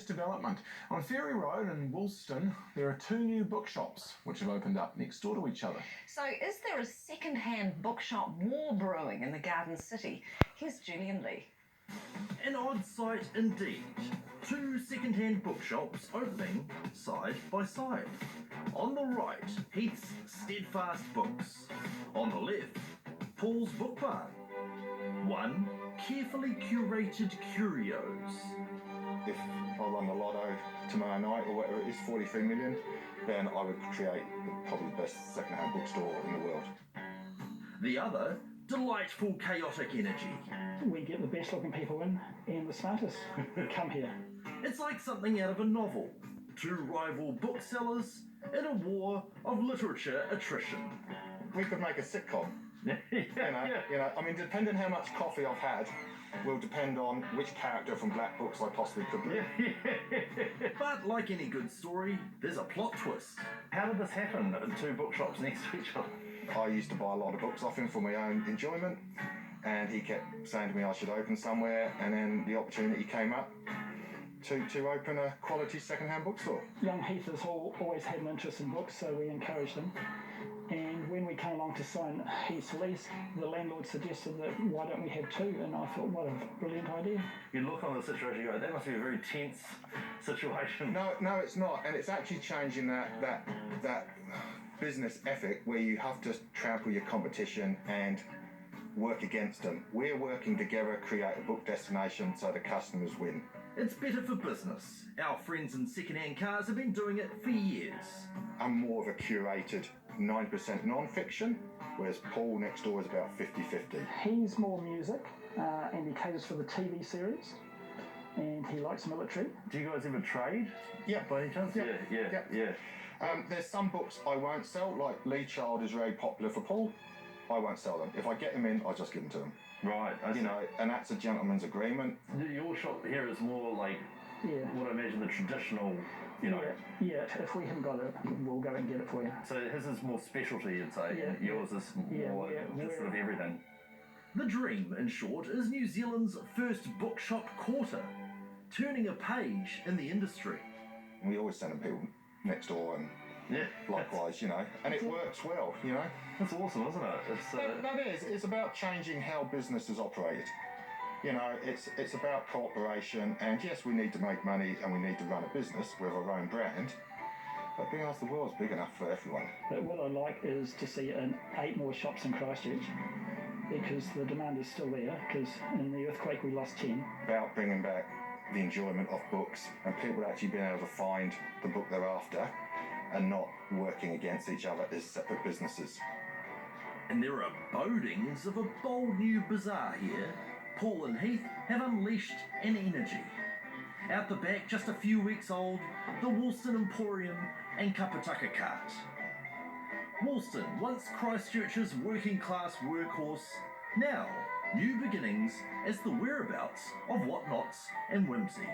Development. On Ferry Road in Woolston, there are two new bookshops which have opened up next door to each other. So is there a second-hand bookshop war brewing in the Garden City? Here's Julian Lee. An odd sight indeed. Two second-hand bookshops opening side by side. On the right, Heath's Steadfast Books. On the left, Paul's Book Barn. One, carefully curated curios. If I won the lotto tomorrow night, or whatever it is, 43 million, then I would create probably the best second-hand bookstore in the world. The other, delightful chaotic energy. We get the best looking people in and the smartest come here. It's like something out of a novel. Two rival booksellers in a war of literature attrition. We could make a sitcom. I mean, depending how much coffee I've had, will depend on which character from Black Books I possibly could be. But like any good story, there's a plot twist. How did this happen? Two bookshops next to each other? I used to buy a lot of books off him for my own enjoyment, and he kept saying to me I should open somewhere, and then the opportunity came up to open a quality second-hand bookstore. Young Heath has always had an interest in books, so we encouraged him. And when we came along to sign Heath's lease, the landlord suggested that why don't we have two? And I thought, what a brilliant idea. You look on the situation, you go, that must be a very tense situation. No, it's not, and it's actually changing that business ethic where you have to trample your competition and work against them. We're working together, create a book destination so the customers win. It's better for business. Our friends in second-hand cars have been doing it for years. I'm more of a curated 9% non-fiction, whereas Paul next door is about 50-50. He's more music, and he caters for the TV series, and he likes military. Do you guys ever trade? Yeah. By any chance? Yeah. There's some books I won't sell, like Lee Child is very popular for Paul. I won't sell them. If I get them in, I just give them to him. Right. And that's a gentleman's agreement. Your shop here is more like what I imagine the traditional, Yeah, if we haven't got it, we'll go and get it for you. So his is more specialty, you'd say. Yeah. Yours is more just sort of everything. The dream, in short, is New Zealand's first bookshop quarter, turning a page in the industry. We always send them people next door and likewise, and it works well, That's awesome, isn't it? That is. It's about changing how businesses operate. It's about cooperation, and yes, we need to make money and we need to run a business with our own brand, but being honest, the world's big enough for everyone. But what I like is to see 8 more shops in Christchurch, because the demand is still there, because in the earthquake we lost 10. About bringing back the enjoyment of books and people actually being able to find the book they're after and not working against each other as separate businesses. And there are bodings of a bold new bazaar here. Paul and Heath have unleashed an energy. Out the back, just a few weeks old, the Woolston Emporium and Kapataka Cart. Woolston, once Christchurch's working-class workhorse, now new beginnings as the whereabouts of whatnots and whimsy.